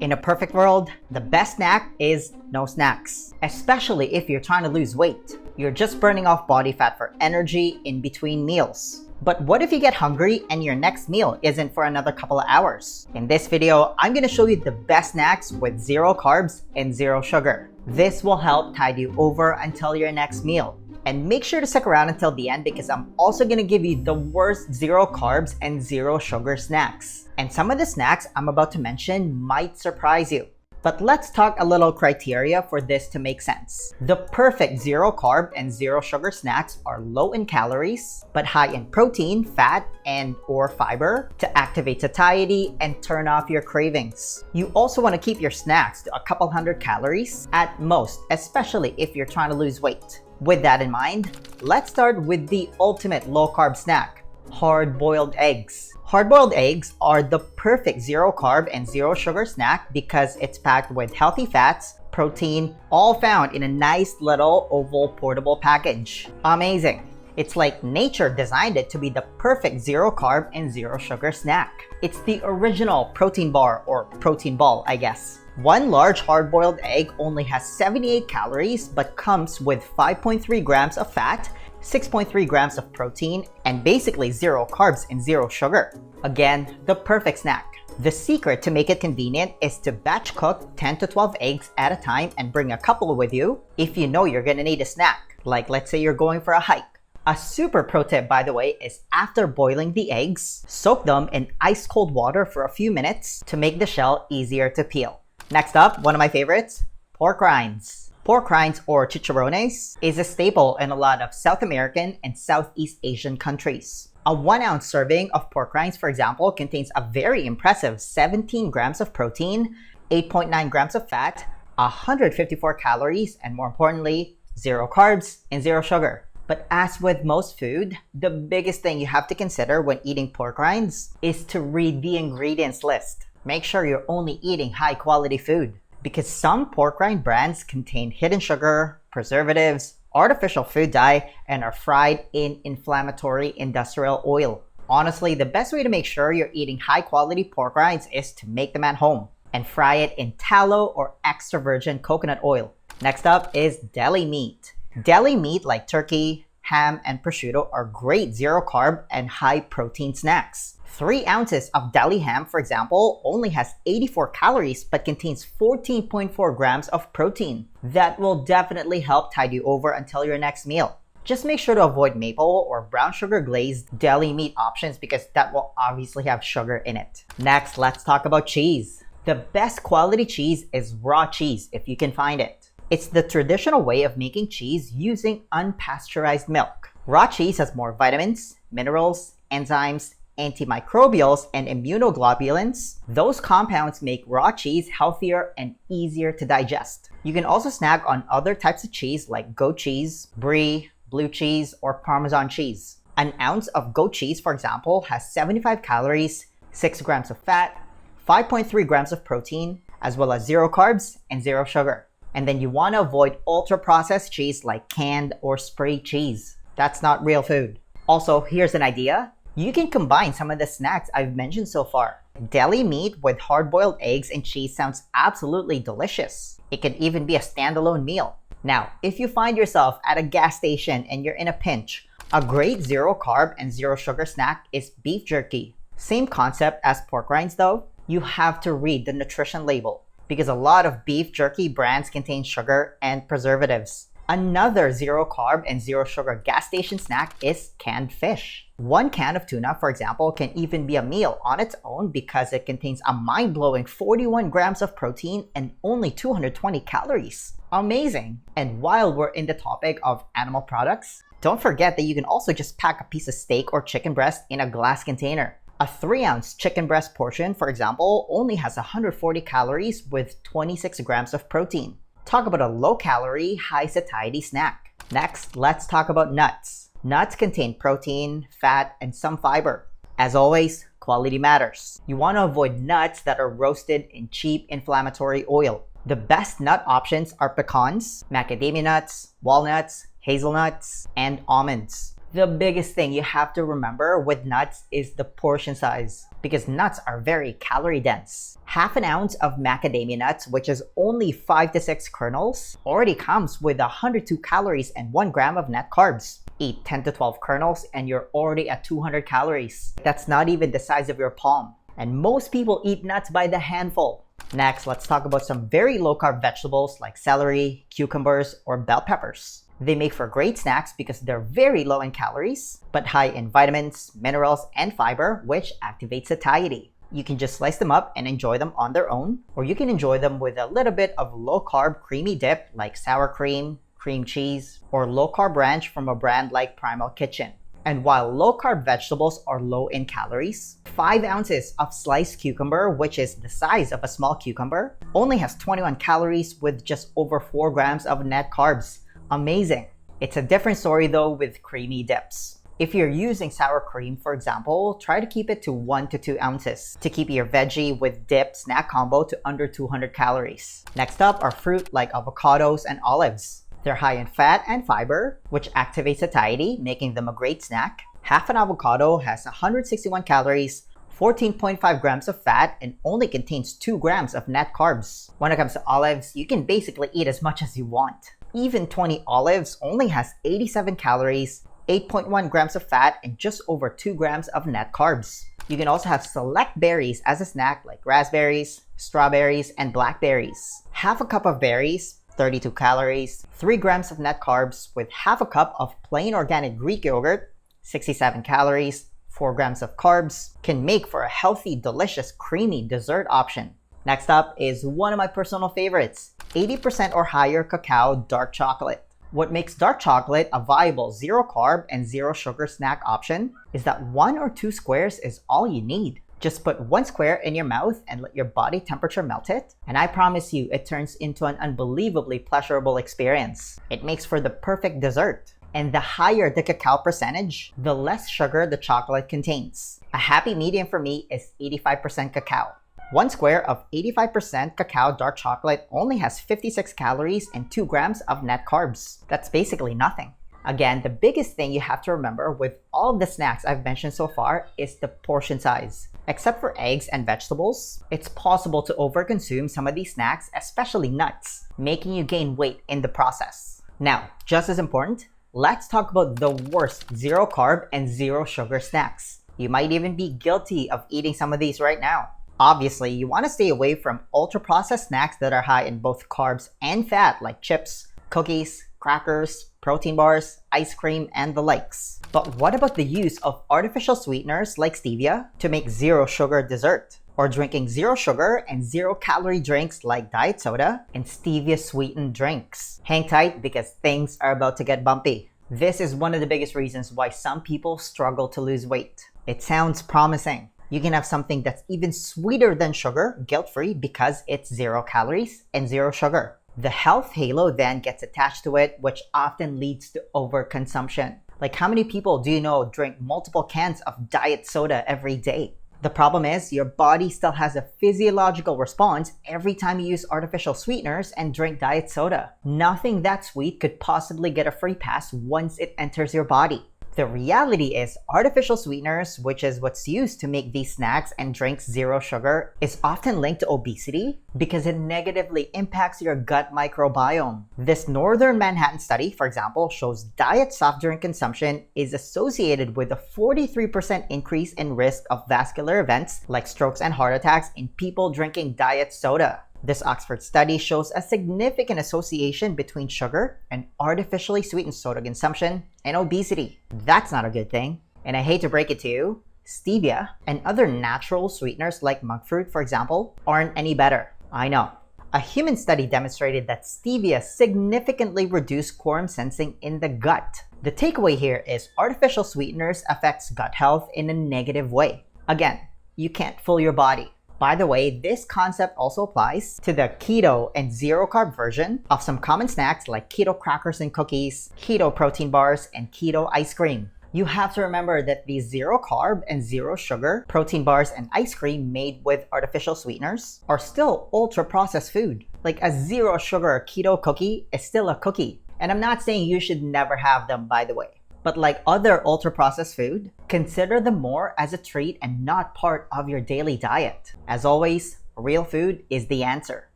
In a perfect world, the best snack is no snacks, especially if you're trying to lose weight. You're just burning off body fat for energy in between meals. But what if you get hungry and your next meal isn't for another couple of hours? In this video, I'm going to show you the best snacks with zero carbs and zero sugar. This will help tide you over until your next meal. And make sure to stick around until the end because I'm also going to give you the worst zero carbs and zero sugar snacks. And some of the snacks I'm about to mention might surprise you. But let's talk a little criteria for this to make sense. The perfect zero carb and zero sugar snacks are low in calories, but high in protein, fat, and or fiber to activate satiety and turn off your cravings. You also want to keep your snacks to a couple hundred calories at most, especially if you're trying to lose weight. With that in mind, let's start with the ultimate low-carb snack, hard-boiled eggs. Hard-boiled eggs are the perfect zero-carb and zero-sugar snack because it's packed with healthy fats, protein, all found in a nice little oval portable package. Amazing! It's like nature designed it to be the perfect zero-carb and zero-sugar snack. It's the original protein bar or protein ball, I guess. One large hard-boiled egg only has 78 calories but comes with 5.3 grams of fat, 6.3 grams of protein, and basically zero carbs and zero sugar. Again, the perfect snack. The secret to make it convenient is to batch cook 10 to 12 eggs at a time and bring a couple with you if you know you're gonna need a snack, like let's say you're going for a hike. A super pro tip, by the way, is after boiling the eggs, soak them in ice cold water for a few minutes to make the shell easier to peel. Next up, one of my favorites, pork rinds. Pork rinds or chicharrones is a staple in a lot of South American and Southeast Asian countries. A 1 ounce serving of pork rinds, for example, contains a very impressive 17 grams of protein, 8.9 grams of fat, 154 calories, and more importantly, zero carbs and zero sugar. But as with most food, the biggest thing you have to consider when eating pork rinds is to read the ingredients list. Make sure you're only eating high quality food because some pork rind brands contain hidden sugar, preservatives, artificial food dye, and are fried in inflammatory industrial oil. Honestly, the best way to make sure you're eating high quality pork rinds is to make them at home and fry it in tallow or extra virgin coconut oil. Next up is deli meat. Deli meat like turkey, ham, and prosciutto are great zero carb and high protein snacks. 3 ounces of deli ham, for example, only has 84 calories but contains 14.4 grams of protein. That will definitely help tide you over until your next meal. Just make sure to avoid maple or brown sugar glazed deli meat options because that will obviously have sugar in it. Next, let's talk about cheese. The best quality cheese is raw cheese if you can find it. It's the traditional way of making cheese using unpasteurized milk. Raw cheese has more vitamins, minerals, enzymes, antimicrobials, and immunoglobulins. Those compounds make raw cheese healthier and easier to digest. You can also snack on other types of cheese like goat cheese, brie, blue cheese, or Parmesan cheese. An ounce of goat cheese, for example, has 75 calories, 6 grams of fat, 5.3 grams of protein, as well as zero carbs and zero sugar. And then you want to avoid ultra-processed cheese like canned or spray cheese. That's not real food. Also, here's an idea. You can combine some of the snacks I've mentioned so far. Deli meat with hard-boiled eggs and cheese sounds absolutely delicious. It could even be a standalone meal. Now, if you find yourself at a gas station and you're in a pinch, a great zero carb and zero sugar snack is beef jerky. Same concept as pork rinds though. You have to read the nutrition label because a lot of beef jerky brands contain sugar and preservatives. Another zero carb and zero sugar gas station snack is canned fish. 1 can of tuna, for example, can even be a meal on its own because it contains a mind-blowing 41 grams of protein and only 220 calories. Amazing! And while we're in the topic of animal products, don't forget that you can also just pack a piece of steak or chicken breast in a glass container. A 3 ounce chicken breast portion, for example, only has 140 calories with 26 grams of protein. Talk about a low-calorie, high-satiety snack. Next, let's talk about nuts. Nuts contain protein, fat, and some fiber. As always, quality matters. You want to avoid nuts that are roasted in cheap inflammatory oil. The best nut options are pecans, macadamia nuts, walnuts, hazelnuts, and almonds. The biggest thing you have to remember with nuts is the portion size, because nuts are very calorie dense. Half an ounce of macadamia nuts, which is only 5 to 6 kernels, already comes with 102 calories and 1 gram of net carbs. Eat 10 to 12 kernels and you're already at 200 calories. That's not even the size of your palm. And most people eat nuts by the handful. Next, let's talk about some very low-carb vegetables like celery, cucumbers, or bell peppers. They make for great snacks because they're very low in calories, but high in vitamins, minerals, and fiber, which activates satiety. You can just slice them up and enjoy them on their own, or you can enjoy them with a little bit of low-carb creamy dip like sour cream, cream cheese, or low-carb ranch from a brand like Primal Kitchen. And while low-carb vegetables are low in calories, 5 ounces of sliced cucumber, which is the size of a small cucumber, only has 21 calories with just over 4 grams of net carbs. Amazing. It's a different story though with creamy dips. If you're using sour cream, for example, try to keep it to 1 to 2 ounces to keep your veggie with dip snack combo to under 200 calories. Next up are fruit like avocados and olives. They're high in fat and fiber, which activates satiety, making them a great snack. Half an avocado has 161 calories, 14.5 grams of fat, and only contains 2 grams of net carbs. When it comes to olives, you can basically eat as much as you want. Even 20 olives only has 87 calories, 8.1 grams of fat, and just over 2 grams of net carbs. You can also have select berries as a snack like raspberries, strawberries, and blackberries. Half a cup of berries, 32 calories, 3 grams of net carbs, with half a cup of plain organic Greek yogurt, 67 calories, 4 grams of carbs, can make for a healthy, delicious, creamy dessert option. Next up is one of my personal favorites, 80% or higher cacao dark chocolate. What makes dark chocolate a viable zero carb and zero sugar snack option is that 1 or 2 squares is all you need. Just put 1 square in your mouth and let your body temperature melt it, and I promise you it turns into an unbelievably pleasurable experience. It makes for the perfect dessert. And the higher the cacao percentage, the less sugar the chocolate contains. A happy medium for me is 85% cacao. 1 square of 85% cacao dark chocolate only has 56 calories and 2 grams of net carbs. That's basically nothing. Again, the biggest thing you have to remember with all the snacks I've mentioned so far is the portion size. Except for eggs and vegetables, it's possible to overconsume some of these snacks, especially nuts, making you gain weight in the process. Now, just as important, let's talk about the worst zero carb and zero sugar snacks. You might even be guilty of eating some of these right now. Obviously, you want to stay away from ultra-processed snacks that are high in both carbs and fat like chips, cookies, crackers, protein bars, ice cream, and the likes. But what about the use of artificial sweeteners like stevia to make zero sugar dessert? Or drinking zero sugar and zero calorie drinks like diet soda and stevia sweetened drinks? Hang tight because things are about to get bumpy. This is one of the biggest reasons why some people struggle to lose weight. It sounds promising. You can have something that's even sweeter than sugar, guilt-free, because it's 0 calories and 0 sugar. The health halo then gets attached to it, which often leads to overconsumption. Like, how many people do you know drink multiple cans of diet soda every day? The problem is your body still has a physiological response every time you use artificial sweeteners and drink diet soda. Nothing that sweet could possibly get a free pass once it enters your body. The reality is artificial sweeteners, which is what's used to make these snacks and drinks zero sugar, is often linked to obesity because it negatively impacts your gut microbiome. This Northern Manhattan study, for example, shows diet soft drink consumption is associated with a 43% increase in risk of vascular events like strokes and heart attacks in people drinking diet soda. This Oxford study shows a significant association between sugar and artificially sweetened soda consumption and obesity. That's not a good thing. And I hate to break it to you, stevia and other natural sweeteners like monk fruit, for example, aren't any better. I know. A human study demonstrated that stevia significantly reduced quorum sensing in the gut. The takeaway here is artificial sweeteners affects gut health in a negative way. Again, you can't fool your body. By the way, this concept also applies to the keto and zero carb version of some common snacks like keto crackers and cookies, keto protein bars, and keto ice cream. You have to remember that these zero carb and zero sugar protein bars and ice cream made with artificial sweeteners are still ultra processed food. Like a zero sugar keto cookie is still a cookie. And I'm not saying you should never have them, by the way. But like other ultra-processed food, consider them more as a treat and not part of your daily diet. As always, real food is the answer.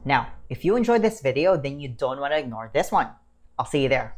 Now, if you enjoyed this video, then you don't want to ignore this one. I'll see you there.